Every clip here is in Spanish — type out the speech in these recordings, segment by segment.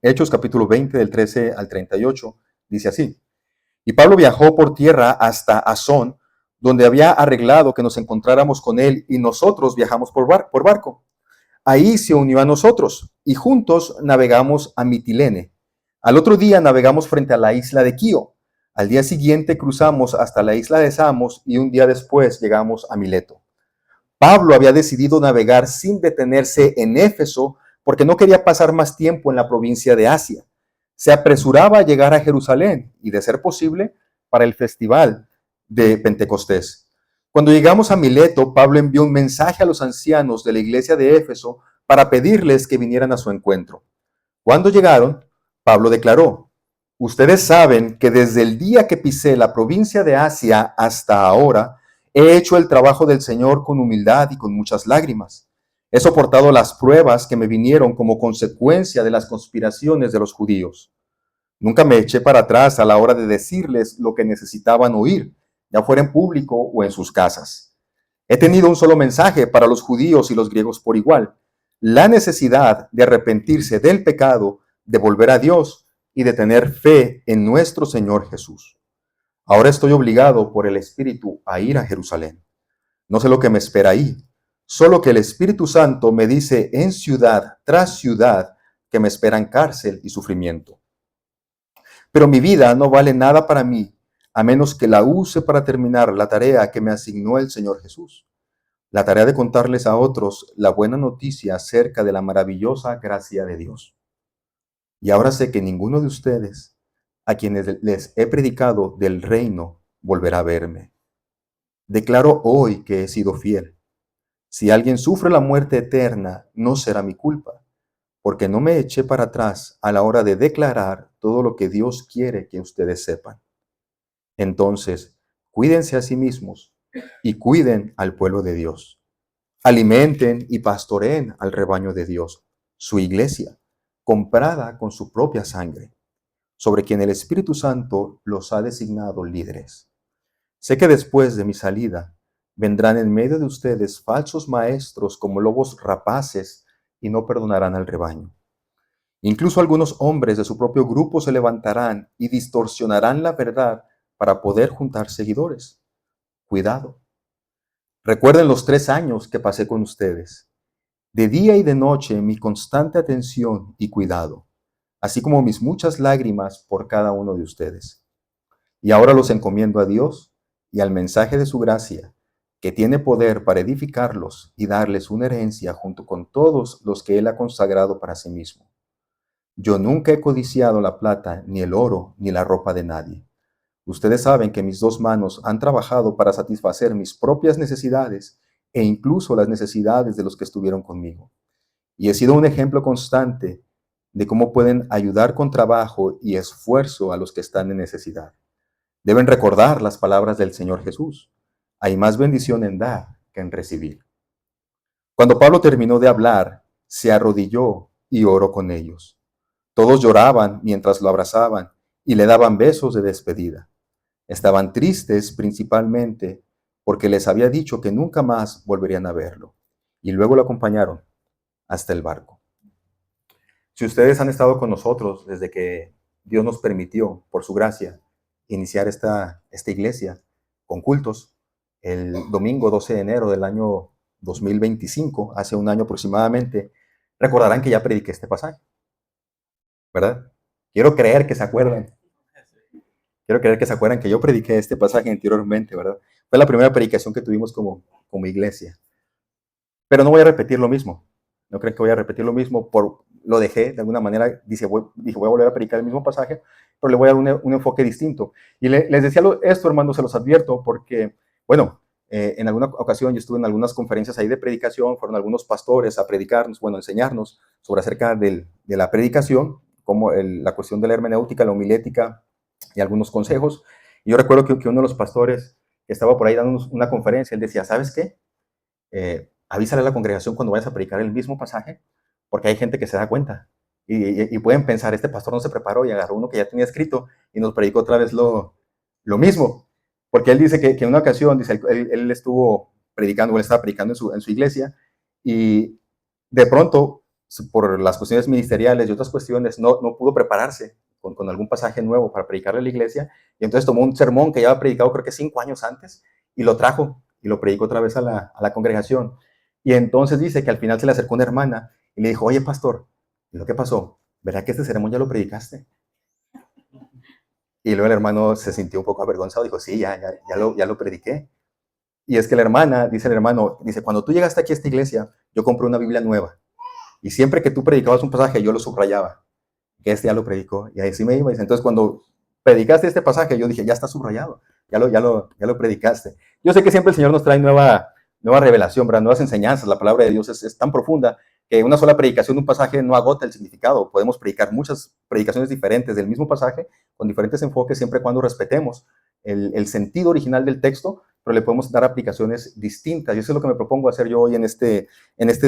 Hechos capítulo 20 del 13 al 38, dice así. Y Pablo viajó por tierra hasta Asón, donde había arreglado que nos encontráramos con él, y nosotros viajamos por barco. Ahí se unió a nosotros, y juntos navegamos a Mitilene. Al otro día navegamos frente a la isla de Quío. Al día siguiente cruzamos hasta la isla de Samos, y un día después llegamos a Mileto. Pablo había decidido navegar sin detenerse en Éfeso porque no quería pasar más tiempo en la provincia de Asia. Se apresuraba a llegar a Jerusalén y, de ser posible, para el festival de Pentecostés. Cuando llegamos a Mileto, Pablo envió un mensaje a los ancianos de la iglesia de Éfeso para pedirles que vinieran a su encuentro. Cuando llegaron, Pablo declaró: ustedes saben que desde el día que pisé la provincia de Asia hasta ahora, he hecho el trabajo del Señor con humildad y con muchas lágrimas. He soportado las pruebas que me vinieron como consecuencia de las conspiraciones de los judíos. Nunca me eché para atrás a la hora de decirles lo que necesitaban oír, ya fuera en público o en sus casas. He tenido un solo mensaje para los judíos y los griegos por igual: la necesidad de arrepentirse del pecado, de volver a Dios y de tener fe en nuestro Señor Jesús. Ahora estoy obligado por el Espíritu a ir a Jerusalén. No sé lo que me espera ahí, solo que el Espíritu Santo me dice en ciudad tras ciudad que me esperan cárcel y sufrimiento. Pero mi vida no vale nada para mí, a menos que la use para terminar la tarea que me asignó el Señor Jesús, la tarea de contarles a otros la buena noticia acerca de la maravillosa gracia de Dios. Y ahora sé que ninguno de ustedes, a quienes les he predicado del reino, volverá a verme. Declaro hoy que he sido fiel. Si alguien sufre la muerte eterna, no será mi culpa, porque no me eché para atrás a la hora de declarar todo lo que Dios quiere que ustedes sepan. Entonces, cuídense a sí mismos y cuiden al pueblo de Dios. Alimenten y pastoreen al rebaño de Dios, su iglesia, comprada con su propia sangre, sobre quien el Espíritu Santo los ha designado líderes. Sé que después de mi salida vendrán en medio de ustedes falsos maestros como lobos rapaces y no perdonarán al rebaño. Incluso algunos hombres de su propio grupo se levantarán y distorsionarán la verdad para poder juntar seguidores. Cuidado. Recuerden los 3 años que pasé con ustedes. De día y de noche mi constante atención y cuidado, así como mis muchas lágrimas por cada uno de ustedes. Y ahora los encomiendo a Dios y al mensaje de su gracia, que tiene poder para edificarlos y darles una herencia junto con todos los que Él ha consagrado para sí mismo. Yo nunca he codiciado la plata, ni el oro, ni la ropa de nadie. Ustedes saben que mis 2 manos han trabajado para satisfacer mis propias necesidades e incluso las necesidades de los que estuvieron conmigo. Y he sido un ejemplo constante de cómo pueden ayudar con trabajo y esfuerzo a los que están en necesidad. Deben recordar las palabras del Señor Jesús: hay más bendición en dar que en recibir. Cuando Pablo terminó de hablar, se arrodilló y oró con ellos. Todos lloraban mientras lo abrazaban y le daban besos de despedida. Estaban tristes principalmente porque les había dicho que nunca más volverían a verlo, y luego lo acompañaron hasta el barco. Si ustedes han estado con nosotros desde que Dios nos permitió, por su gracia, iniciar esta iglesia con cultos, el domingo 12 de enero del año 2025, hace un año aproximadamente, recordarán que ya prediqué este pasaje, ¿verdad? Quiero creer que se acuerdan. Quiero creer que se acuerdan que yo prediqué este pasaje anteriormente, ¿verdad? Fue la primera predicación que tuvimos como iglesia. Pero no voy a repetir lo mismo. No creo que voy a repetir lo mismo. Lo dejé de alguna manera. Dije, voy a volver a predicar el mismo pasaje, pero le voy a dar un enfoque distinto. Y les decía esto, hermanos, se los advierto, porque, bueno, en alguna ocasión yo estuve en algunas conferencias ahí de predicación, fueron algunos pastores a predicarnos, bueno, a enseñarnos sobre acerca de la predicación, como la cuestión de la hermenéutica, la homilética y algunos consejos. Y yo recuerdo que uno de los pastores que estaba por ahí dando una conferencia, él decía, ¿sabes qué? Avísale a la congregación cuando vayas a predicar el mismo pasaje, porque hay gente que se da cuenta y pueden pensar, este pastor no se preparó y agarró uno que ya tenía escrito y nos predicó otra vez lo mismo. Porque él dice que en una ocasión, dice, él estuvo predicando, él estaba predicando en su iglesia, y de pronto por las cuestiones ministeriales y otras cuestiones, no pudo prepararse con algún pasaje nuevo para predicarle a la iglesia, y entonces tomó un sermón que ya había predicado creo que 5 años antes, y lo trajo, y lo predicó otra vez a la congregación. Y entonces dice que al final se le acercó una hermana, y le dijo, oye, pastor, ¿y lo que pasó? ¿Verdad que este sermón ya lo predicaste? Y luego el hermano se sintió un poco avergonzado, dijo, sí, ya lo prediqué. Y es que la hermana, dice el hermano, dice, cuando tú llegaste aquí a esta iglesia, yo compré una Biblia nueva. Y siempre que tú predicabas un pasaje, yo lo subrayaba, que este ya lo predicó. Y así me iba. Entonces, cuando predicaste este pasaje, yo dije, ya está subrayado, ya lo predicaste. Yo sé que siempre el Señor nos trae nueva revelación, ¿verdad? Nuevas enseñanzas. La palabra de Dios es tan profunda que una sola predicación de un pasaje no agota el significado. Podemos predicar muchas predicaciones diferentes del mismo pasaje, con diferentes enfoques, siempre y cuando respetemos el sentido original del texto, pero le podemos dar aplicaciones distintas. Y eso es lo que me propongo hacer yo hoy en este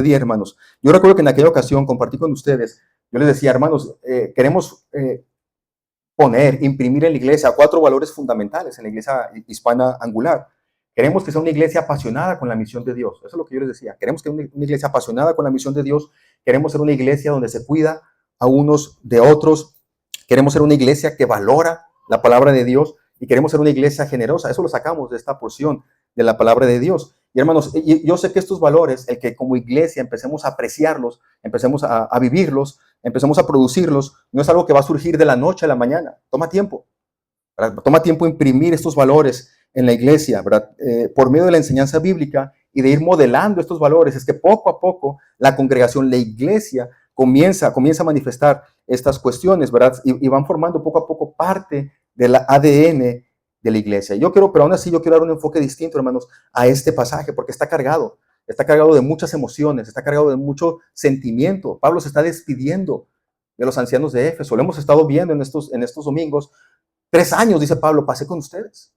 día, hermanos. Yo recuerdo que en aquella ocasión compartí con ustedes, yo les decía, hermanos, queremos imprimir en la iglesia 4 valores fundamentales en la iglesia hispana angular. Queremos que sea una iglesia apasionada con la misión de Dios. Eso es lo que yo les decía. Queremos que una iglesia apasionada con la misión de Dios. Queremos ser una iglesia donde se cuida a unos de otros. Queremos ser una iglesia que valora la palabra de Dios y queremos ser una iglesia generosa. Eso lo sacamos de esta porción de la palabra de Dios. Y hermanos, yo sé que estos valores, el que como iglesia empecemos a apreciarlos, empecemos a vivirlos, empecemos a producirlos, no es algo que va a surgir de la noche a la mañana. Toma tiempo. ¿Verdad? Toma tiempo imprimir estos valores en la iglesia, ¿verdad? Por medio de la enseñanza bíblica y de ir modelando estos valores. Es que poco a poco la congregación, la iglesia, comienza a manifestar estas cuestiones, ¿verdad? Y van formando poco a poco parte del ADN de la iglesia. Pero aún así yo quiero dar un enfoque distinto, hermanos, a este pasaje, porque está cargado de muchas emociones, está cargado de mucho sentimiento. Pablo se está despidiendo de los ancianos de Éfeso. Lo hemos estado viendo en estos domingos. 3 años, dice Pablo, pasé con ustedes.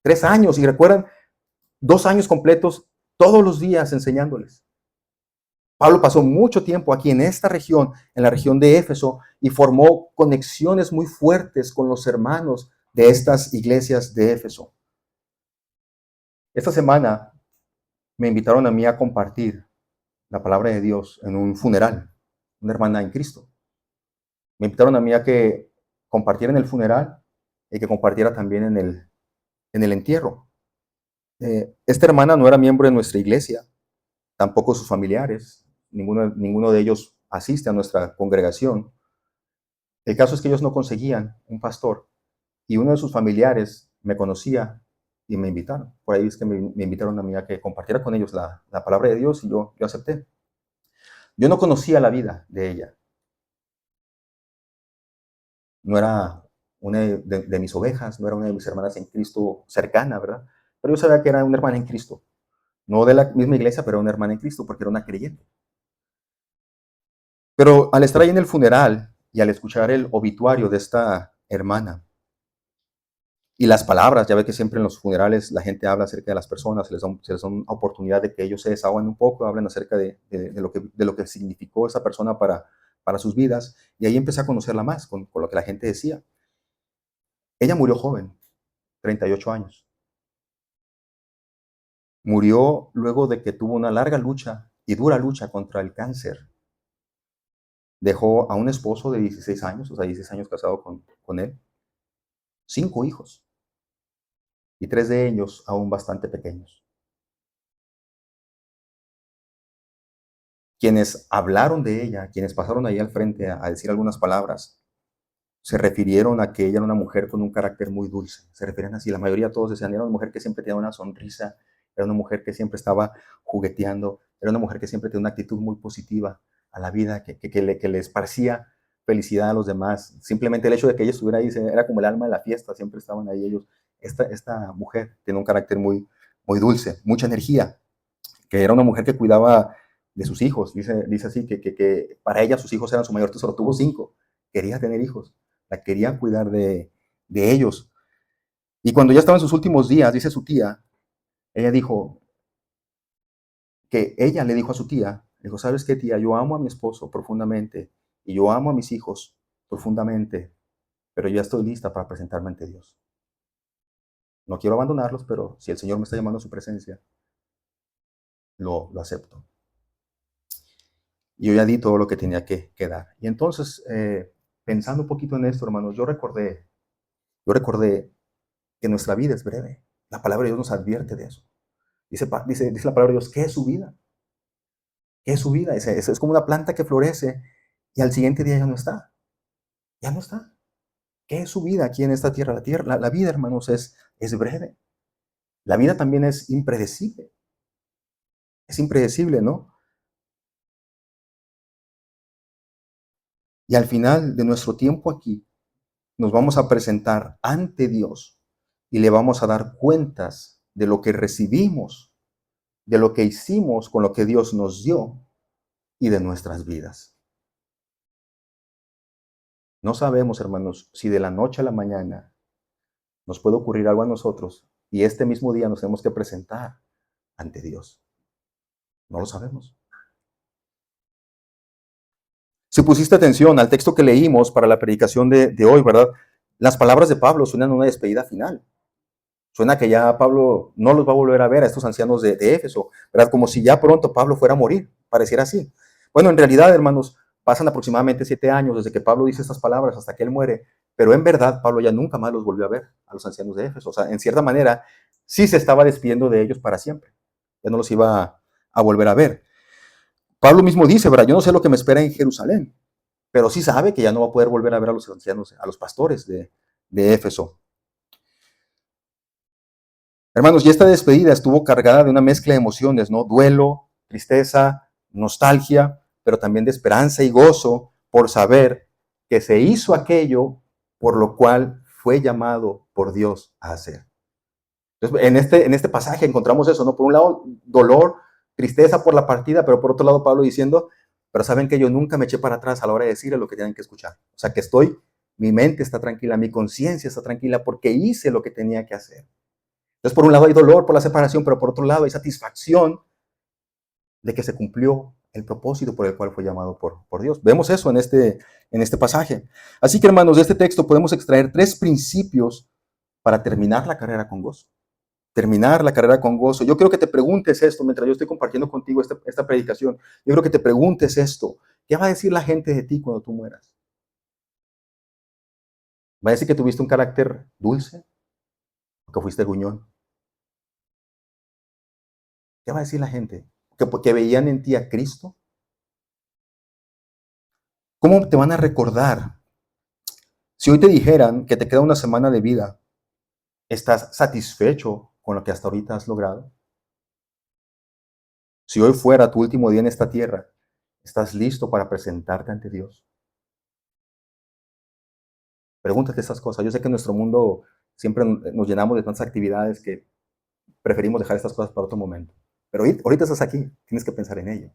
3 años, y recuerdan, 2 años completos todos los días enseñándoles. Pablo pasó mucho tiempo aquí en esta región, en la región de Éfeso, y formó conexiones muy fuertes con los hermanos de estas iglesias de Éfeso. Esta semana me invitaron a mí a compartir la palabra de Dios en un funeral, una hermana en Cristo. Me invitaron a mí a que compartiera en el funeral y que compartiera también en el entierro. Esta hermana no era miembro de nuestra iglesia, tampoco sus familiares, ninguno de ellos asiste a nuestra congregación. El caso es que ellos no conseguían un pastor y uno de sus familiares me conocía y me invitaron. Por ahí es que me invitaron a mí a que compartiera con ellos la palabra de Dios y yo acepté. Yo no conocía la vida de ella. No era una de mis ovejas, no era una de mis hermanas en Cristo cercana, ¿verdad? Pero yo sabía que era una hermana en Cristo. No de la misma iglesia, pero una hermana en Cristo, porque era una creyente. Pero al estar ahí en el funeral y al escuchar el obituario de esta hermana y las palabras, ya ve que siempre en los funerales la gente habla acerca de las personas, se les da una oportunidad de que ellos se desahoguen un poco, hablen acerca de lo que significó esa persona para sus vidas, y ahí empecé a conocerla más con lo que la gente decía. Ella murió joven, 38 años. Murió luego de que tuvo una larga lucha y dura lucha contra el cáncer. Dejó a un esposo de 16 años, o sea, 16 años casado con él, 5 hijos, y 3 de ellos aún bastante pequeños. Quienes hablaron de ella, quienes pasaron ahí al frente a decir algunas palabras, se refirieron a que ella era una mujer con un carácter muy dulce. Se refieren así, la mayoría de todos decían, era una mujer que siempre tenía una sonrisa, era una mujer que siempre estaba jugueteando, era una mujer que siempre tenía una actitud muy positiva a la vida, que les parecía felicidad a los demás. Simplemente el hecho de que ella estuviera ahí era como el alma de la fiesta, siempre estaban ahí ellos. Esta mujer tiene un carácter muy, muy dulce, mucha energía, que era una mujer que cuidaba de sus hijos. Dice así, que para ella sus hijos eran su mayor tesoro. Tuvo 5, quería tener hijos, la quería cuidar de ellos. Y cuando ya estaba en sus últimos días, dice su tía, ella dijo que ella le dijo a su tía, dijo, ¿sabes qué, tía? Yo amo a mi esposo profundamente y yo amo a mis hijos profundamente, pero ya estoy lista para presentarme ante Dios. No quiero abandonarlos, pero si el Señor me está llamando a su presencia, lo acepto. y yo ya di todo lo que tenía que dar. Y entonces, pensando un poquito en esto, hermanos, yo recordé que nuestra vida es breve. La palabra de Dios nos advierte de eso. Dice la palabra de Dios, ¿qué es su vida? ¿Qué es su vida? Es como una planta que florece y al siguiente día ya no está. Ya no está. ¿Qué es su vida aquí en esta tierra? La vida, hermanos, es breve. La vida también es impredecible. Es impredecible, ¿no? Y al final de nuestro tiempo aquí, nos vamos a presentar ante Dios y le vamos a dar cuentas de lo que recibimos, de lo que hicimos con lo que Dios nos dio y de nuestras vidas. No sabemos, hermanos, si de la noche a la mañana nos puede ocurrir algo a nosotros y este mismo día nos tenemos que presentar ante Dios. No lo sabemos. Si pusiste atención al texto que leímos para la predicación de hoy, ¿verdad? Las palabras de Pablo suenan a una despedida final. Suena que ya Pablo no los va a volver a ver a estos ancianos de Éfeso, ¿verdad? Como si ya pronto Pablo fuera a morir, pareciera así. Bueno, en realidad, hermanos, pasan aproximadamente 7 años desde que Pablo dice estas palabras hasta que él muere, pero en verdad Pablo ya nunca más los volvió a ver a los ancianos de Éfeso. O sea, en cierta manera, sí se estaba despidiendo de ellos para siempre. Ya no los iba a volver a ver. Pablo mismo dice, ¿verdad? Yo no sé lo que me espera en Jerusalén, pero sí sabe que ya no va a poder volver a ver a los ancianos, a los pastores de Éfeso. Hermanos, y esta despedida estuvo cargada de una mezcla de emociones, ¿no? Duelo, tristeza, nostalgia, pero también de esperanza y gozo por saber que se hizo aquello por lo cual fue llamado por Dios a hacer. Entonces, en este pasaje encontramos eso, ¿no? Por un lado, dolor, tristeza por la partida, pero por otro lado, Pablo diciendo, pero saben que yo nunca me eché para atrás a la hora de decirle lo que tienen que escuchar. O sea, que mi mente está tranquila, mi conciencia está tranquila porque hice lo que tenía que hacer. Entonces, por un lado hay dolor por la separación, pero por otro lado hay satisfacción de que se cumplió el propósito por el cual fue llamado por Dios. Vemos eso en este pasaje. Así que, hermanos, de este texto podemos extraer 3 principios para terminar la carrera con gozo. Terminar la carrera con gozo. Yo quiero que te preguntes esto mientras yo estoy compartiendo contigo esta predicación. Yo creo que te preguntes esto. ¿Qué va a decir la gente de ti cuando tú mueras? ¿Va a decir que tuviste un carácter dulce o que fuiste gruñón? ¿Qué va a decir la gente? ¿Que veían en ti a Cristo? ¿Cómo te van a recordar? Si hoy te dijeran que te queda una semana de vida, ¿estás satisfecho con lo que hasta ahorita has logrado? Si hoy fuera tu último día en esta tierra, ¿estás listo para presentarte ante Dios? Pregúntate estas cosas. Yo sé que en nuestro mundo siempre nos llenamos de tantas actividades que preferimos dejar estas cosas para otro momento. Pero ahorita estás aquí, tienes que pensar en ello.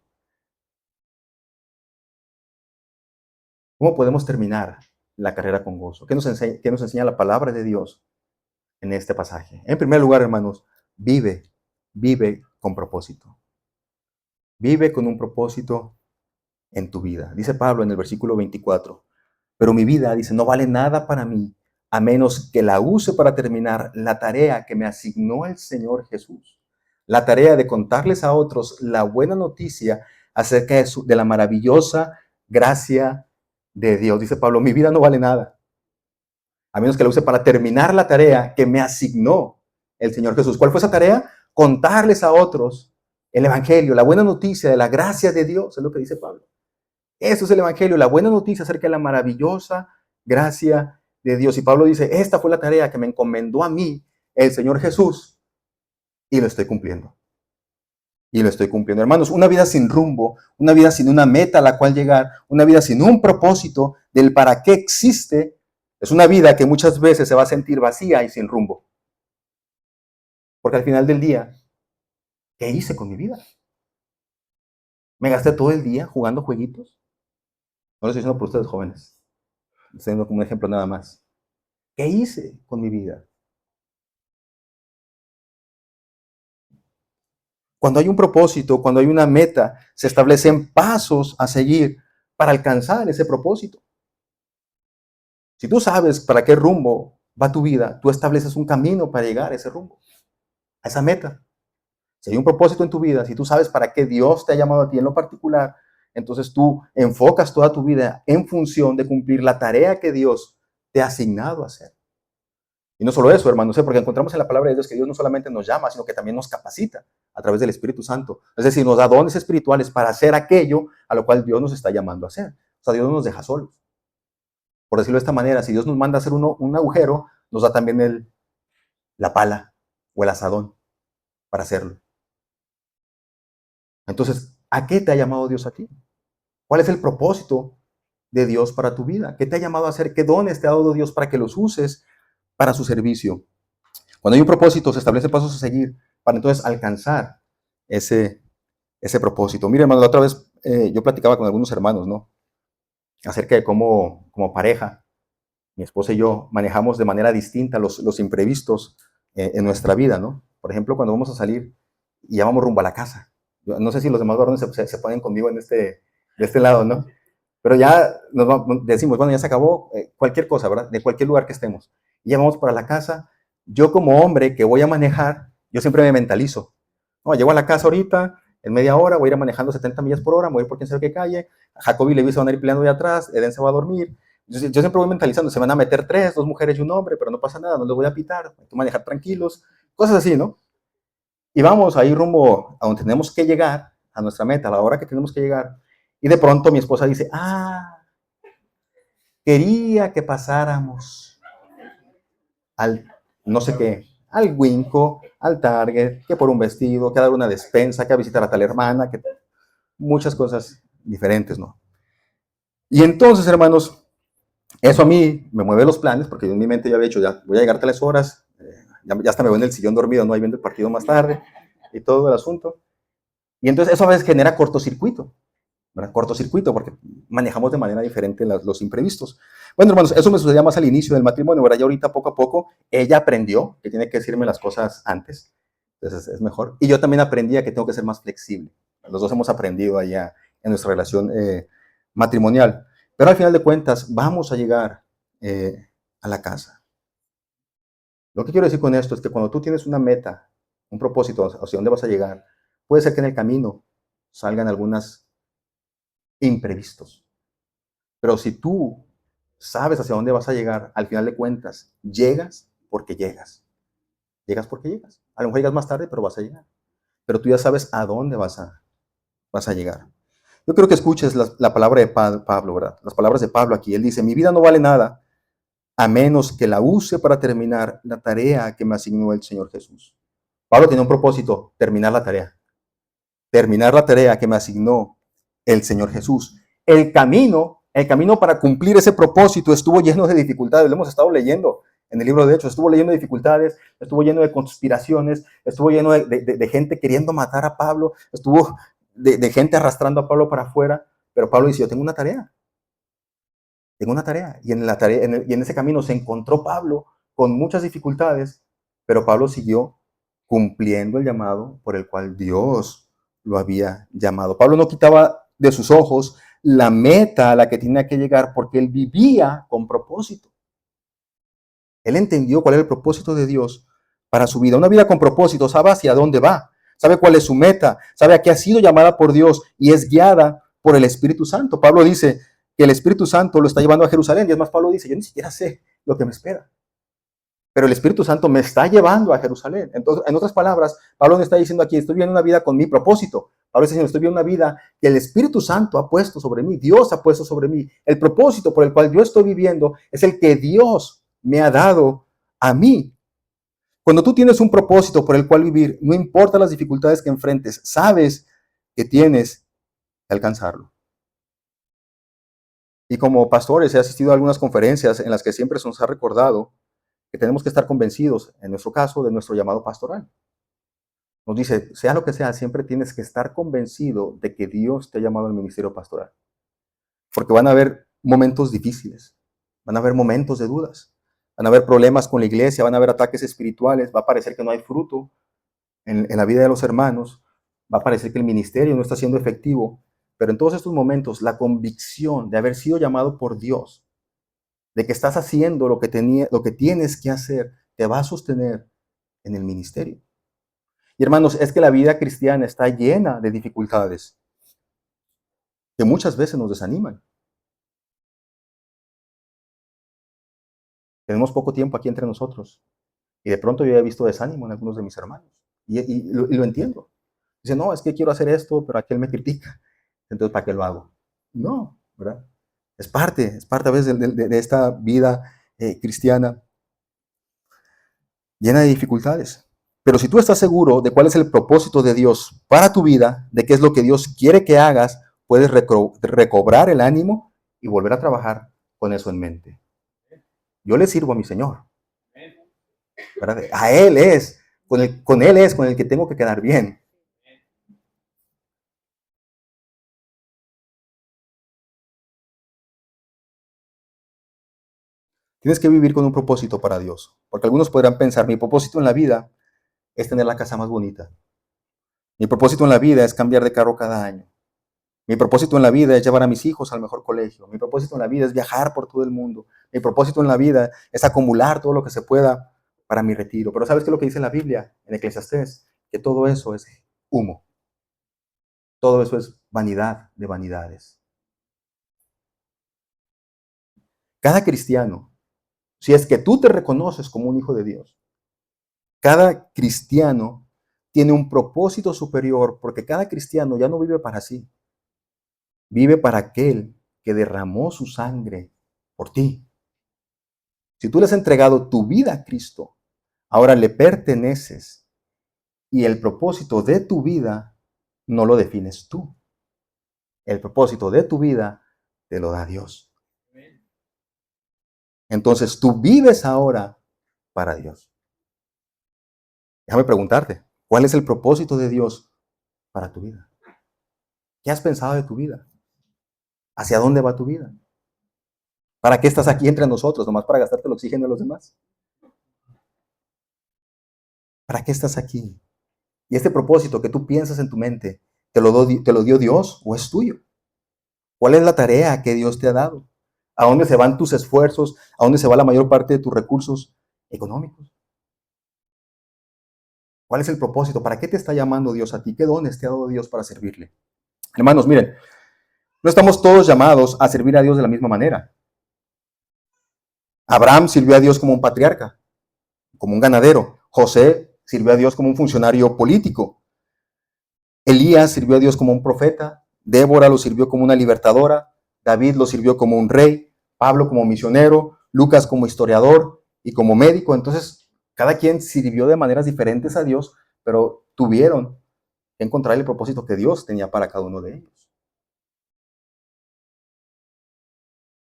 ¿Cómo podemos terminar la carrera con gozo? ¿Qué nos enseña la palabra de Dios en este pasaje? En primer lugar, hermanos, vive con propósito. Vive con un propósito en tu vida. Dice Pablo en el versículo 24, pero mi vida, dice, no vale nada para mí a menos que la use para terminar la tarea que me asignó el Señor Jesús. La tarea de contarles a otros la buena noticia acerca de la maravillosa gracia de Dios. Dice Pablo, mi vida no vale nada a menos que la use para terminar la tarea que me asignó el Señor Jesús. ¿Cuál fue esa tarea? Contarles a otros el Evangelio, la buena noticia de la gracia de Dios, es lo que dice Pablo. Eso es el Evangelio, la buena noticia acerca de la maravillosa gracia de Dios. Y Pablo dice, esta fue la tarea que me encomendó a mí el Señor Jesús y lo estoy cumpliendo. Y lo estoy cumpliendo. Hermanos, una vida sin rumbo, una vida sin una meta a la cual llegar, una vida sin un propósito del para qué existe, es una vida que muchas veces se va a sentir vacía y sin rumbo. Porque al final del día, ¿qué hice con mi vida? ¿Me gasté todo el día jugando jueguitos? No lo estoy diciendo por ustedes jóvenes. Estoy dando como un ejemplo nada más. ¿Qué hice con mi vida? Cuando hay un propósito, cuando hay una meta, se establecen pasos a seguir para alcanzar ese propósito. Si tú sabes para qué rumbo va tu vida, tú estableces un camino para llegar a ese rumbo, a esa meta. Si hay un propósito en tu vida, si tú sabes para qué Dios te ha llamado a ti en lo particular, entonces tú enfocas toda tu vida en función de cumplir la tarea que Dios te ha asignado a hacer. Y no solo eso, hermanos, porque encontramos en la palabra de Dios que Dios no solamente nos llama, sino que también nos capacita a través del Espíritu Santo. Es decir, nos da dones espirituales para hacer aquello a lo cual Dios nos está llamando a hacer. O sea, Dios no nos deja solos. Por decirlo de esta manera, si Dios nos manda a hacer un agujero, nos da también la pala o el asadón para hacerlo. Entonces, ¿a qué te ha llamado Dios a ti? ¿Cuál es el propósito de Dios para tu vida? ¿Qué te ha llamado a hacer? ¿Qué dones te ha dado Dios para que los uses para su servicio? Cuando hay un propósito, se establecen pasos a seguir para entonces alcanzar ese propósito. Mire, hermano, la otra vez yo platicaba con algunos hermanos, ¿no? Acerca de cómo, como pareja, mi esposa y yo manejamos de manera distinta los imprevistos en nuestra vida, ¿no? Por ejemplo, cuando vamos a salir y ya vamos rumbo a la casa. Yo no sé si los demás varones se ponen conmigo de este lado, ¿no? Pero ya decimos, bueno, ya se acabó cualquier cosa, ¿verdad? De cualquier lugar que estemos. Y ya vamos para la casa. Yo como hombre que voy a manejar, yo siempre me mentalizo. No, llego a la casa ahorita, en media hora, voy a ir manejando 70 millas por hora, me voy a ir por quién sabe qué calle. Jacob y Levi se van a ir peleando de atrás, Eden se va a dormir. Yo siempre voy mentalizando, se van a meter 3, 2 mujeres y un hombre, pero no pasa nada, no les voy a pitar, hay que manejar tranquilos, cosas así, ¿no? Y vamos ahí rumbo a donde tenemos que llegar, a nuestra meta, a la hora que tenemos que llegar. Y de pronto mi esposa dice, quería que pasáramos al no sé qué, al Winco, al Target, que por un vestido, que a dar una despensa, que a visitar a tal hermana, que muchas cosas diferentes, ¿no? Y entonces, hermanos, eso a mí me mueve los planes, porque yo en mi mente ya había dicho, ya voy a llegar a 3 horas, ya hasta me voy en el sillón dormido, no, ahí viendo el partido más tarde, y todo el asunto. Y entonces eso a veces genera cortocircuito, ¿verdad? Cortocircuito, porque manejamos de manera diferente los imprevistos. Bueno, hermanos, eso me sucedía más al inicio del matrimonio, ¿verdad? Y ahorita poco a poco ella aprendió que tiene que decirme las cosas antes, entonces es mejor. Y yo también aprendí que tengo que ser más flexible. Los dos hemos aprendido allá en nuestra relación matrimonial. Pero al final de cuentas, vamos a llegar a la casa. Lo que quiero decir con esto es que cuando tú tienes una meta, un propósito hacia dónde vas a llegar, puede ser que en el camino salgan algunos imprevistos. Pero si tú sabes hacia dónde vas a llegar, al final de cuentas, llegas porque llegas. Llegas porque llegas. A lo mejor llegas más tarde, pero vas a llegar. Pero tú ya sabes a dónde vas a llegar. Yo creo que escuches la palabra de Pablo, ¿verdad? Las palabras de Pablo aquí. Él dice, mi vida no vale nada a menos que la use para terminar la tarea que me asignó el Señor Jesús. Pablo tenía un propósito, terminar la tarea. Terminar la tarea que me asignó el Señor Jesús. El camino para cumplir ese propósito estuvo lleno de dificultades. Lo hemos estado leyendo en el libro de Hechos. Estuvo lleno de dificultades, estuvo lleno de conspiraciones, estuvo lleno de gente queriendo matar a Pablo, estuvo de gente arrastrando a Pablo para afuera. Pero Pablo dice, yo tengo una tarea. Tengo una tarea. Y en ese camino se encontró Pablo con muchas dificultades, pero Pablo siguió cumpliendo el llamado por el cual Dios lo había llamado. Pablo no quitaba de sus ojos la meta a la que tenía que llegar porque él vivía con propósito. Él entendió cuál era el propósito de Dios para su vida. Una vida con propósito, sabe hacia dónde va, sabe cuál es su meta, sabe a qué ha sido llamada por Dios y es guiada por el Espíritu Santo. Pablo dice que el Espíritu Santo lo está llevando a Jerusalén y es más, Pablo dice, yo ni siquiera sé lo que me espera. Pero el Espíritu Santo me está llevando a Jerusalén. Entonces, en otras palabras, Pablo me está diciendo aquí, estoy viviendo una vida con mi propósito. Pablo está diciendo, estoy viviendo una vida que el Espíritu Santo ha puesto sobre mí, Dios ha puesto sobre mí. El propósito por el cual yo estoy viviendo es el que Dios me ha dado a mí. Cuando tú tienes un propósito por el cual vivir, no importa las dificultades que enfrentes, sabes que tienes que alcanzarlo. Y como pastores he asistido a algunas conferencias en las que siempre se nos ha recordado que tenemos que estar convencidos, en nuestro caso, de nuestro llamado pastoral. Nos dice, sea lo que sea, siempre tienes que estar convencido de que Dios te ha llamado al ministerio pastoral. Porque van a haber momentos difíciles, van a haber momentos de dudas, van a haber problemas con la iglesia, van a haber ataques espirituales, va a parecer que no hay fruto en la vida de los hermanos, va a parecer que el ministerio no está siendo efectivo, pero en todos estos momentos la convicción de haber sido llamado por Dios, de que estás haciendo lo que tienes que hacer, te va a sostener en el ministerio. Y hermanos, es que la vida cristiana está llena de dificultades. que muchas veces nos desaniman. Tenemos poco tiempo aquí entre nosotros y de pronto yo he visto desánimo en algunos de mis hermanos y lo entiendo. Dice, no, es que quiero hacer esto, pero aquel me critica. Entonces, ¿para qué lo hago? No, ¿verdad? Es parte a veces de esta vida cristiana llena de dificultades. Pero si tú estás seguro de cuál es el propósito de Dios para tu vida, de qué es lo que Dios quiere que hagas, puedes recobrar el ánimo y volver a trabajar con eso en mente. Yo le sirvo a mi Señor, ¿verdad? A Él es, con Él es con el que tengo que quedar bien. Tienes que vivir con un propósito para Dios, porque algunos podrán pensar, mi propósito en la vida es tener la casa más bonita. Mi propósito en la vida es cambiar de carro cada año. Mi propósito en la vida es llevar a mis hijos al mejor colegio. Mi propósito en la vida es viajar por todo el mundo. Mi propósito en la vida es acumular todo lo que se pueda para mi retiro. Pero ¿sabes qué es lo que dice la Biblia en Eclesiastés? Que todo eso es humo. Todo eso es vanidad de vanidades. Cada cristiano, si es que tú te reconoces como un hijo de Dios, cada cristiano tiene un propósito superior porque cada cristiano ya no vive para sí. Vive para aquel que derramó su sangre por ti. Si tú le has entregado tu vida a Cristo, ahora le perteneces y el propósito de tu vida no lo defines tú. El propósito de tu vida te lo da Dios. Entonces tú vives ahora para Dios. Déjame preguntarte, ¿cuál es el propósito de Dios para tu vida? ¿Qué has pensado de tu vida? ¿Hacia dónde va tu vida? ¿Para qué estás aquí entre nosotros? ¿Nomás para gastarte el oxígeno de los demás? ¿Para qué estás aquí? Y este propósito que tú piensas en tu mente, ¿te lo dio Dios o es tuyo? ¿Cuál es la tarea que Dios te ha dado? ¿A dónde se van tus esfuerzos? ¿A dónde se va la mayor parte de tus recursos económicos? ¿Cuál es el propósito? ¿Para qué te está llamando Dios a ti? ¿Qué dones te ha dado Dios para servirle? Hermanos, miren, no estamos todos llamados a servir a Dios de la misma manera. Abraham sirvió a Dios como un patriarca, como un ganadero. José sirvió a Dios como un funcionario político. Elías sirvió a Dios como un profeta. Débora lo sirvió como una libertadora. David lo sirvió como un rey. Pablo como misionero. Lucas como historiador y como médico. Entonces, cada quien sirvió de maneras diferentes a Dios, pero tuvieron que encontrar el propósito que Dios tenía para cada uno de ellos.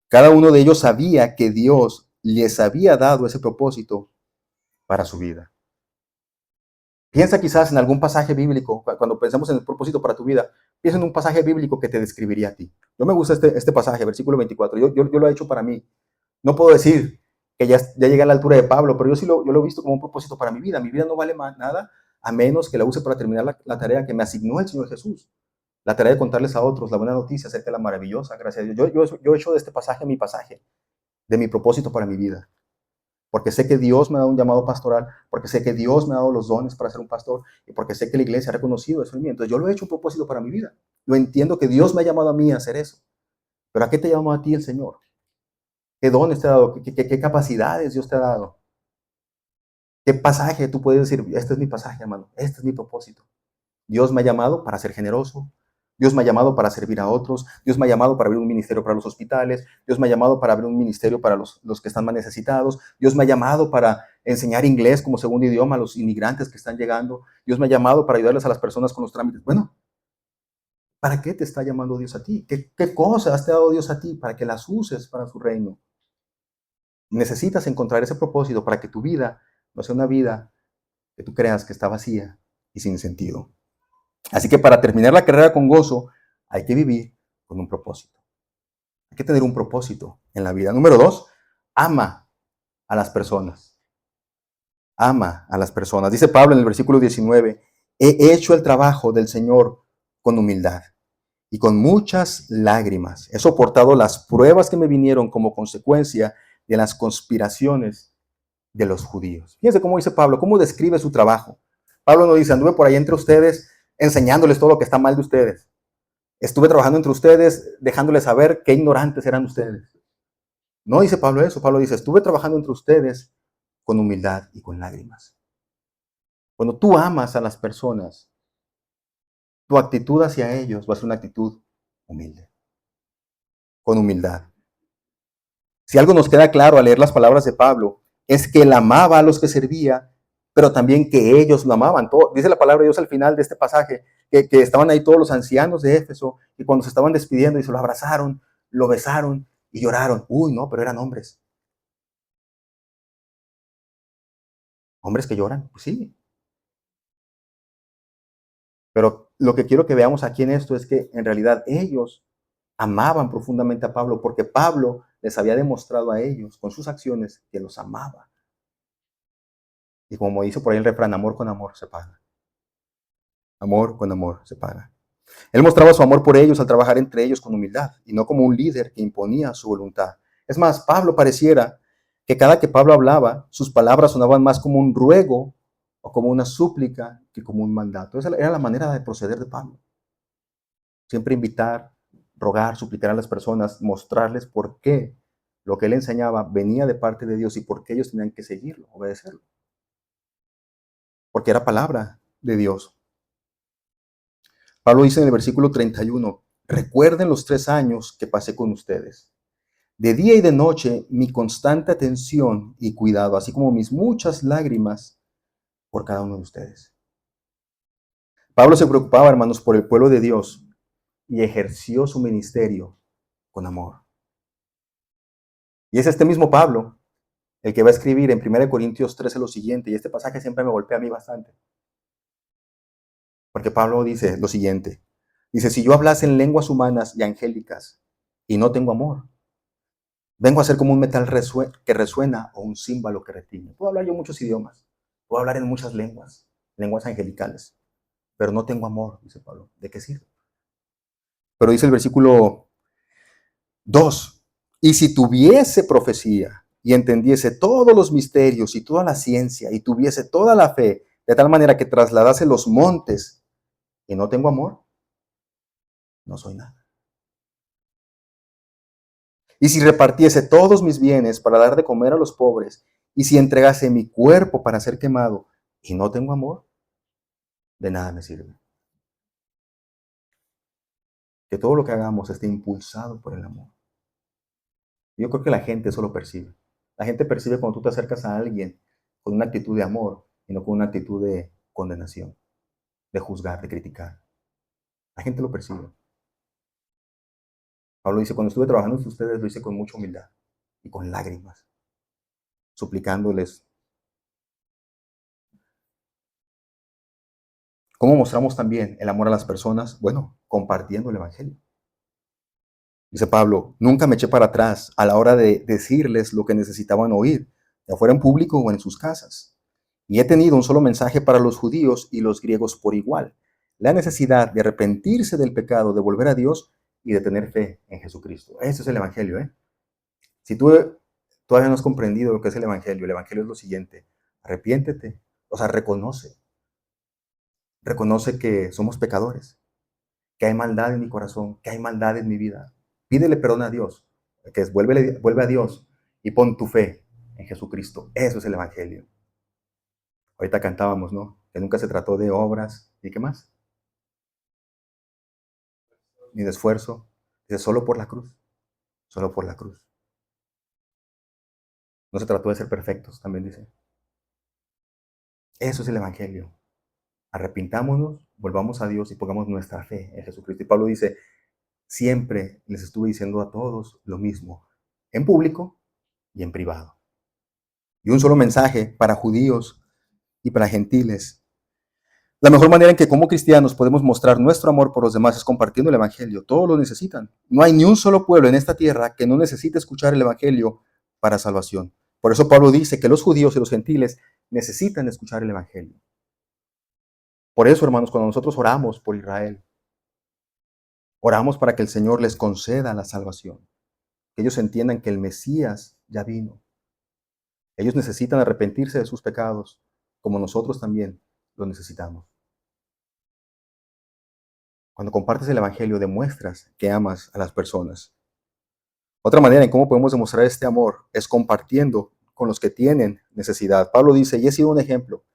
Cada uno de ellos sabía que Dios les había dado ese propósito para su vida. Piensa quizás en algún pasaje bíblico, cuando pensamos en el propósito para tu vida, piensa en un pasaje bíblico que te describiría a ti. Yo me gusta este pasaje, versículo 24, yo lo he hecho para mí. No puedo decir que ya llegué a la altura de Pablo, pero yo lo he visto como un propósito para mi vida. Mi vida no vale nada a menos que la use para terminar la tarea que me asignó el Señor Jesús. La tarea de contarles a otros la buena noticia acerca de la maravillosa gracia de Dios. Yo he hecho de este pasaje mi pasaje, de mi propósito para mi vida. Porque sé que Dios me ha dado un llamado pastoral, porque sé que Dios me ha dado los dones para ser un pastor y porque sé que la iglesia ha reconocido eso en mí. Entonces yo lo he hecho un propósito para mi vida. Lo entiendo que Dios me ha llamado a mí a hacer eso. Pero ¿a qué te llamó a ti el Señor? ¿Qué dones te ha dado? ¿Qué capacidades Dios te ha dado? ¿Qué pasaje tú puedes decir, este es mi pasaje, hermano, este es mi propósito? Dios me ha llamado para ser generoso. Dios me ha llamado para servir a otros. Dios me ha llamado para abrir un ministerio para los hospitales. Dios me ha llamado para abrir un ministerio para los que están más necesitados. Dios me ha llamado para enseñar inglés como segundo idioma a los inmigrantes que están llegando. Dios me ha llamado para ayudarles a las personas con los trámites. Bueno, ¿para qué te está llamando Dios a ti? ¿Qué cosas te ha dado Dios a ti para que las uses para su reino? Necesitas encontrar ese propósito para que tu vida no sea una vida que tú creas que está vacía y sin sentido. Así que para terminar la carrera con gozo, hay que vivir con un propósito. Hay que tener un propósito en la vida. Número 2, ama a las personas. Ama a las personas. Dice Pablo en el versículo 19, he hecho el trabajo del Señor con humildad y con muchas lágrimas. He soportado las pruebas que me vinieron como consecuencia de las conspiraciones de los judíos. Fíjense cómo dice Pablo, cómo describe su trabajo. Pablo no dice, anduve por ahí entre ustedes enseñándoles todo lo que está mal de ustedes. Estuve trabajando entre ustedes, dejándoles saber qué ignorantes eran ustedes. No dice Pablo eso. Pablo dice, estuve trabajando entre ustedes con humildad y con lágrimas. Cuando tú amas a las personas, tu actitud hacia ellos va a ser una actitud humilde, con humildad. Si algo nos queda claro al leer las palabras de Pablo, es que él amaba a los que servía, pero también que ellos lo amaban. Dice la palabra de Dios al final de este pasaje, que estaban ahí todos los ancianos de Éfeso, y cuando se estaban despidiendo, y se lo abrazaron, lo besaron y lloraron. Uy, no, pero eran hombres. Hombres que lloran, pues sí. Pero lo que quiero que veamos aquí en esto es que en realidad ellos amaban profundamente a Pablo, porque Pablo les había demostrado a ellos con sus acciones que los amaba. Y como dice por ahí el refrán, amor con amor se paga. Amor con amor se paga. Él mostraba su amor por ellos al trabajar entre ellos con humildad y no como un líder que imponía su voluntad. Es más, Pablo pareciera que cada que Pablo hablaba, sus palabras sonaban más como un ruego o como una súplica que como un mandato. Esa era la manera de proceder de Pablo. Siempre invitar, rogar, suplicar a las personas, mostrarles por qué lo que él enseñaba venía de parte de Dios y por qué ellos tenían que seguirlo, obedecerlo. Porque era palabra de Dios. Pablo dice en el versículo 31, recuerden los 3 años que pasé con ustedes. De día y de noche, mi constante atención y cuidado, así como mis muchas lágrimas por cada uno de ustedes. Pablo se preocupaba, hermanos, por el pueblo de Dios y ejerció su ministerio con amor. Y es este mismo Pablo el que va a escribir en 1 Corintios 13 lo siguiente, y este pasaje siempre me golpea a mí bastante. Porque Pablo dice lo siguiente, dice, si yo hablase en lenguas humanas y angélicas y no tengo amor, vengo a ser como un metal que resuena o un címbalo que retiñe. Puedo hablar yo muchos idiomas, puedo hablar en muchas lenguas, lenguas angelicales, pero no tengo amor, dice Pablo. ¿De qué sirve? Pero dice el versículo 2, y si tuviese profecía y entendiese todos los misterios y toda la ciencia y tuviese toda la fe, de tal manera que trasladase los montes y no tengo amor, no soy nada. Y si repartiese todos mis bienes para dar de comer a los pobres, y si entregase mi cuerpo para ser quemado, y no tengo amor, de nada me sirve. Que todo lo que hagamos esté impulsado por el amor. Yo creo que la gente eso lo percibe. La gente percibe cuando tú te acercas a alguien con una actitud de amor y no con una actitud de condenación, de juzgar, de criticar. La gente lo percibe. Pablo dice, cuando estuve trabajando con ustedes, lo hice con mucha humildad y con lágrimas, suplicándoles. ¿Cómo mostramos también el amor a las personas? Bueno, compartiendo el Evangelio. Dice Pablo, nunca me eché para atrás a la hora de decirles lo que necesitaban oír, ya fuera en público o en sus casas. Y he tenido un solo mensaje para los judíos y los griegos por igual, la necesidad de arrepentirse del pecado, de volver a Dios y de tener fe en Jesucristo. Eso es el Evangelio, ¿eh? Si tú todavía no has comprendido lo que es el Evangelio es lo siguiente, arrepiéntete, o sea, reconoce que somos pecadores, que hay maldad en mi corazón, que hay maldad en mi vida. Pídele perdón a Dios, que es vuelve a Dios y pon tu fe en Jesucristo. Eso es el Evangelio. Ahorita cantábamos, ¿no? Que nunca se trató de obras, ¿y qué más? Ni de esfuerzo. Dice, solo por la cruz, solo por la cruz. No se trató de ser perfectos, también dice. Eso es el Evangelio. Arrepintámonos, volvamos a Dios y pongamos nuestra fe en Jesucristo. Y Pablo dice, siempre les estuve diciendo a todos lo mismo, en público y en privado. Y un solo mensaje para judíos y para gentiles. La mejor manera en que como cristianos podemos mostrar nuestro amor por los demás es compartiendo el Evangelio. Todos lo necesitan. No hay ni un solo pueblo en esta tierra que no necesite escuchar el Evangelio para salvación. Por eso Pablo dice que los judíos y los gentiles necesitan escuchar el Evangelio. Por eso, hermanos, cuando nosotros oramos por Israel, oramos para que el Señor les conceda la salvación. Que ellos entiendan que el Mesías ya vino. Ellos necesitan arrepentirse de sus pecados, como nosotros también lo necesitamos. Cuando compartes el Evangelio, demuestras que amas a las personas. Otra manera en cómo podemos demostrar este amor es compartiendo con los que tienen necesidad. Pablo dice, y he sido un ejemplo.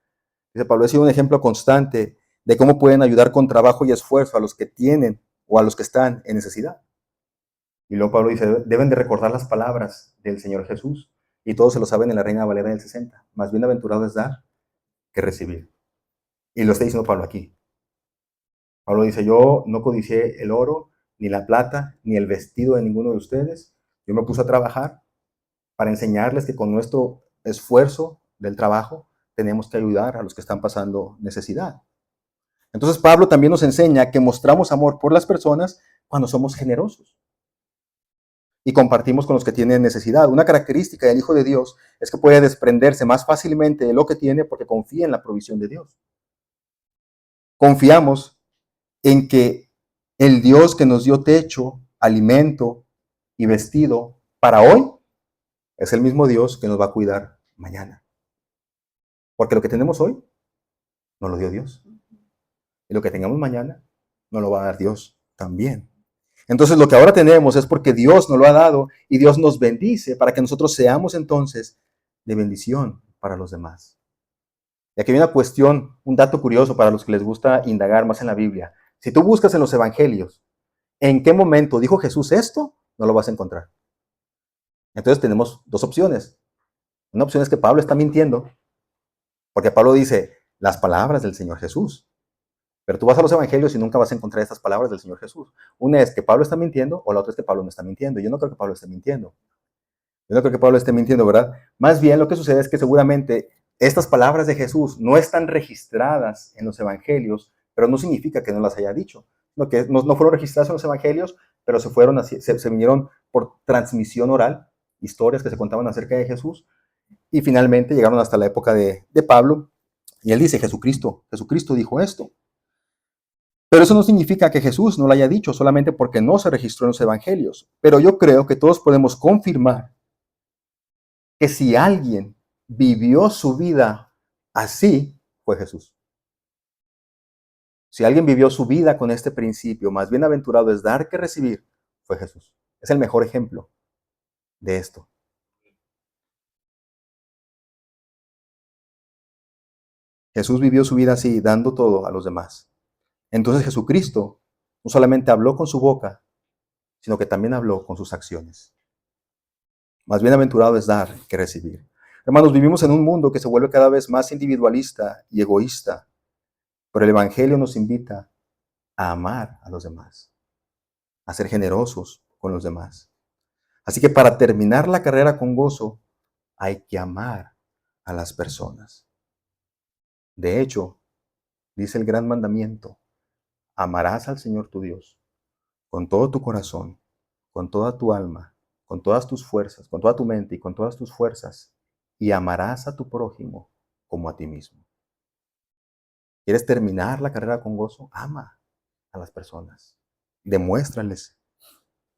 Dice Pablo, he sido un ejemplo constante de cómo pueden ayudar con trabajo y esfuerzo a los que tienen o a los que están en necesidad. Y luego Pablo dice, deben de recordar las palabras del Señor Jesús. Y todos se lo saben en la Reina Valera del 60. Más bienaventurado es dar que recibir. Y lo está diciendo Pablo aquí. Pablo dice, yo no codicié el oro, ni la plata, ni el vestido de ninguno de ustedes. Yo me puse a trabajar para enseñarles que con nuestro esfuerzo del trabajo tenemos que ayudar a los que están pasando necesidad. Entonces Pablo también nos enseña que mostramos amor por las personas cuando somos generosos y compartimos con los que tienen necesidad. Una característica del Hijo de Dios es que puede desprenderse más fácilmente de lo que tiene porque confía en la provisión de Dios. Confiamos en que el Dios que nos dio techo, alimento y vestido para hoy es el mismo Dios que nos va a cuidar mañana. Porque lo que tenemos hoy nos lo dio Dios. Y lo que tengamos mañana nos lo va a dar Dios también. Entonces lo que ahora tenemos es porque Dios nos lo ha dado y Dios nos bendice para que nosotros seamos entonces de bendición para los demás. Y aquí hay una cuestión, un dato curioso para los que les gusta indagar más en la Biblia. Si tú buscas en los evangelios, ¿en qué momento dijo Jesús esto? No lo vas a encontrar. Entonces tenemos dos opciones. Una opción es que Pablo está mintiendo, porque Pablo dice las palabras del Señor Jesús. Pero tú vas a los evangelios y nunca vas a encontrar estas palabras del Señor Jesús. Una es que Pablo está mintiendo o la otra es que Pablo no está mintiendo. Yo no creo que Pablo esté mintiendo. Yo no creo que Pablo esté mintiendo, ¿verdad? Más bien lo que sucede es que seguramente estas palabras de Jesús no están registradas en los evangelios, pero no significa que no las haya dicho. No, que no fueron registradas en los evangelios, pero se vinieron por transmisión oral, historias que se contaban acerca de Jesús, y finalmente llegaron hasta la época de Pablo, y él dice, Jesucristo dijo esto. Pero eso no significa que Jesús no lo haya dicho solamente porque no se registró en los evangelios. Pero yo creo que todos podemos confirmar que si alguien vivió su vida así, fue Jesús. Si alguien vivió su vida con este principio, más bienaventurado es dar que recibir, fue Jesús. Es el mejor ejemplo de esto. Jesús vivió su vida así, dando todo a los demás. Entonces Jesucristo no solamente habló con su boca, sino que también habló con sus acciones. Más bienaventurado es dar que recibir. Hermanos, vivimos en un mundo que se vuelve cada vez más individualista y egoísta, pero el Evangelio nos invita a amar a los demás, a ser generosos con los demás. Así que para terminar la carrera con gozo, hay que amar a las personas. De hecho, dice el gran mandamiento, amarás al Señor tu Dios con todo tu corazón, con toda tu alma, con todas tus fuerzas, con toda tu mente y con todas tus fuerzas, y amarás a tu prójimo como a ti mismo. ¿Quieres terminar la carrera con gozo? Ama a las personas. Demuéstrales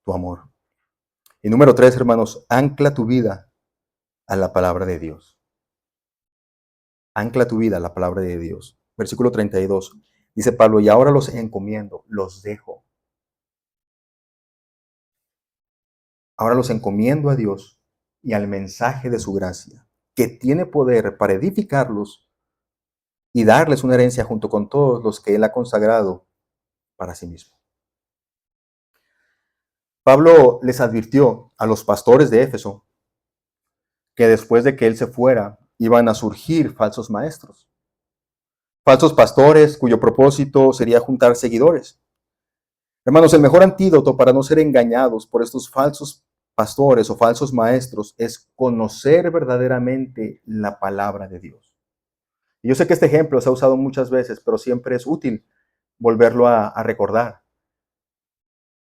tu amor. Y número 3, hermanos, ancla tu vida a la palabra de Dios. Ancla tu vida a la palabra de Dios. Versículo 32. Dice Pablo, y ahora los encomiendo, los dejo. Ahora los encomiendo a Dios y al mensaje de su gracia, que tiene poder para edificarlos y darles una herencia junto con todos los que Él ha consagrado para sí mismo. Pablo les advirtió a los pastores de Éfeso que después de que Él se fuera, iban a surgir falsos maestros, falsos pastores cuyo propósito sería juntar seguidores. Hermanos, el mejor antídoto para no ser engañados por estos falsos pastores o falsos maestros es conocer verdaderamente la palabra de Dios. Y yo sé que este ejemplo se ha usado muchas veces, pero siempre es útil volverlo a recordar.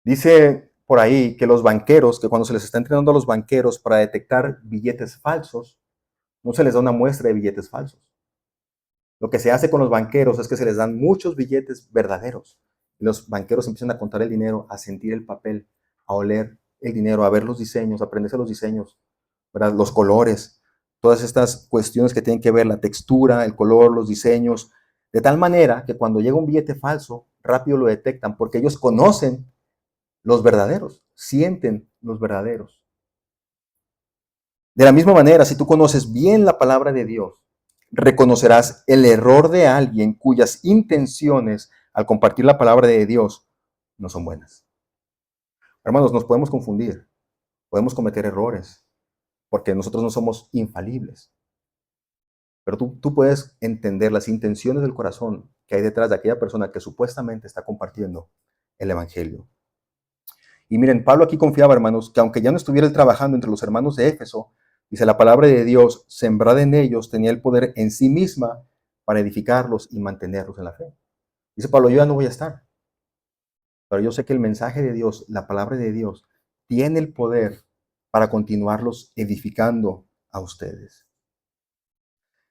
Dice por ahí que los banqueros, que cuando se les está entrenando a los banqueros para detectar billetes falsos, no se les da una muestra de billetes falsos. Lo que se hace con los banqueros es que se les dan muchos billetes verdaderos. Y los banqueros empiezan a contar el dinero, a sentir el papel, a oler el dinero, a ver los diseños, a aprenderse los diseños, ¿verdad? Los colores, todas estas cuestiones que tienen que ver la textura, el color, los diseños, de tal manera que cuando llega un billete falso, rápido lo detectan porque ellos conocen los verdaderos, sienten los verdaderos. De la misma manera, si tú conoces bien la palabra de Dios, reconocerás el error de alguien cuyas intenciones al compartir la palabra de Dios no son buenas. Hermanos, nos podemos confundir, podemos cometer errores, porque nosotros no somos infalibles. Pero tú puedes entender las intenciones del corazón que hay detrás de aquella persona que supuestamente está compartiendo el Evangelio. Y miren, Pablo aquí confiaba, hermanos, que aunque ya no estuviera él trabajando entre los hermanos de Éfeso, dice la palabra de Dios, sembrada en ellos, tenía el poder en sí misma para edificarlos y mantenerlos en la fe. Dice Pablo, yo ya no voy a estar, pero yo sé que el mensaje de Dios, la palabra de Dios, tiene el poder para continuarlos edificando a ustedes.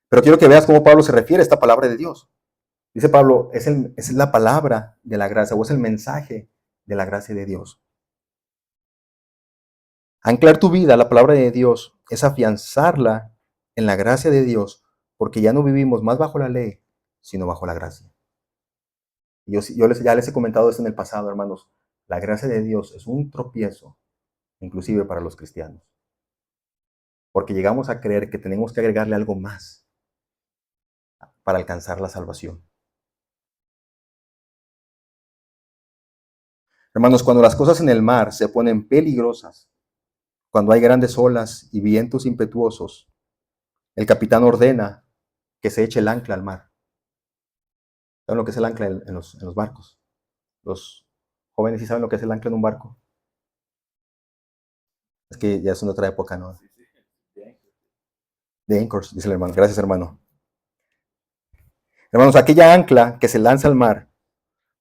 Pero quiero que veas cómo Pablo se refiere a esta palabra de Dios. Dice Pablo, es la palabra de la gracia o es el mensaje de la gracia de Dios. Anclar tu vida a la palabra de Dios es afianzarla en la gracia de Dios, porque ya no vivimos más bajo la ley, sino bajo la gracia. Ya les he comentado esto en el pasado, hermanos. La gracia de Dios es un tropiezo, inclusive para los cristianos, porque llegamos a creer que tenemos que agregarle algo más para alcanzar la salvación. Hermanos, cuando las cosas en el mar se ponen peligrosas, cuando hay grandes olas y vientos impetuosos, el capitán ordena que se eche el ancla al mar. ¿Saben lo que es el ancla en los barcos? Los jóvenes sí saben lo que es el ancla en un barco. Es que ya es una otra época, ¿no? De anchors, dice el hermano. Gracias, hermano. Hermanos, aquella ancla que se lanza al mar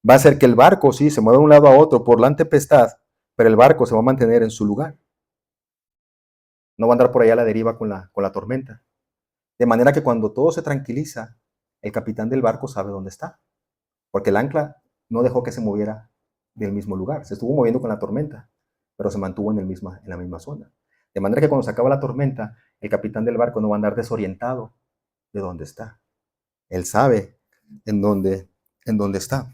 va a hacer que el barco, sí, se mueva de un lado a otro por la tempestad, pero el barco se va a mantener en su lugar. No va a andar por allá a la deriva con la tormenta. De manera que cuando todo se tranquiliza, el capitán del barco sabe dónde está. Porque el ancla no dejó que se moviera del mismo lugar. Se estuvo moviendo con la tormenta, pero se mantuvo en la misma zona. De manera que cuando se acaba la tormenta, el capitán del barco no va a andar desorientado de dónde está. Él sabe en dónde está.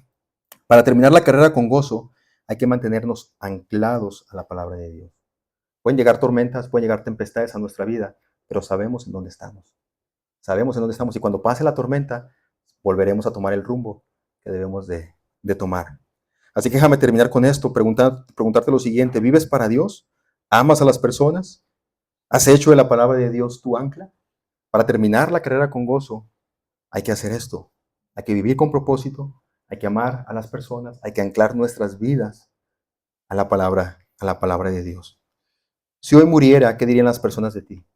Para terminar la carrera con gozo, hay que mantenernos anclados a la palabra de Dios. Pueden llegar tormentas, pueden llegar tempestades a nuestra vida, pero sabemos en dónde estamos. Sabemos en dónde estamos y cuando pase la tormenta, volveremos a tomar el rumbo que debemos de tomar. Así que déjame terminar con esto, preguntarte lo siguiente: ¿vives para Dios? ¿Amas a las personas? ¿Has hecho de la palabra de Dios tu ancla? Para terminar la carrera con gozo, hay que hacer esto. Hay que vivir con propósito, hay que amar a las personas, hay que anclar nuestras vidas a la palabra de Dios. Si hoy muriera, ¿qué dirían las personas de ti?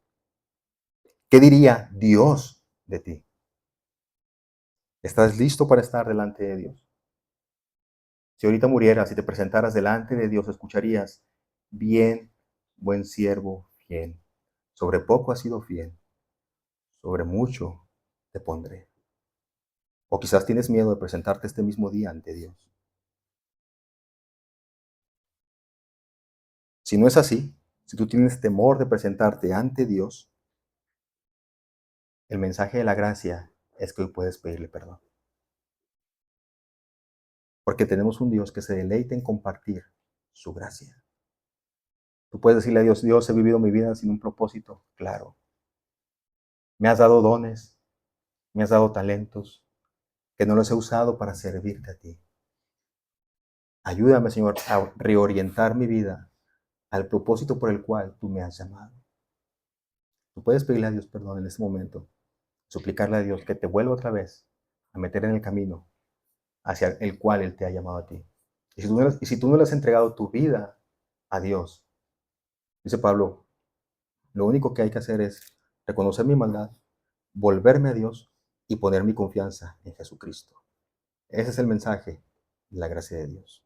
¿Qué diría Dios de ti? ¿Estás listo para estar delante de Dios? Si ahorita murieras y te presentaras delante de Dios, escucharías: bien, buen siervo, fiel. Sobre poco has sido fiel, sobre mucho te pondré. O quizás tienes miedo de presentarte este mismo día ante Dios. Si no es así, si tú tienes temor de presentarte ante Dios, el mensaje de la gracia es que hoy puedes pedirle perdón. Porque tenemos un Dios que se deleita en compartir su gracia. Tú puedes decirle a Dios: Dios, he vivido mi vida sin un propósito claro. Me has dado dones, me has dado talentos, que no los he usado para servirte a ti. Ayúdame, Señor, a reorientar mi vida al propósito por el cual tú me has llamado. Tú puedes pedirle a Dios perdón en este momento, suplicarle a Dios que te vuelva otra vez a meter en el camino hacia el cual Él te ha llamado a ti. Y si tú no le has entregado tu vida a Dios, dice Pablo, lo único que hay que hacer es reconocer mi maldad, volverme a Dios y poner mi confianza en Jesucristo. Ese es el mensaje de la gracia de Dios.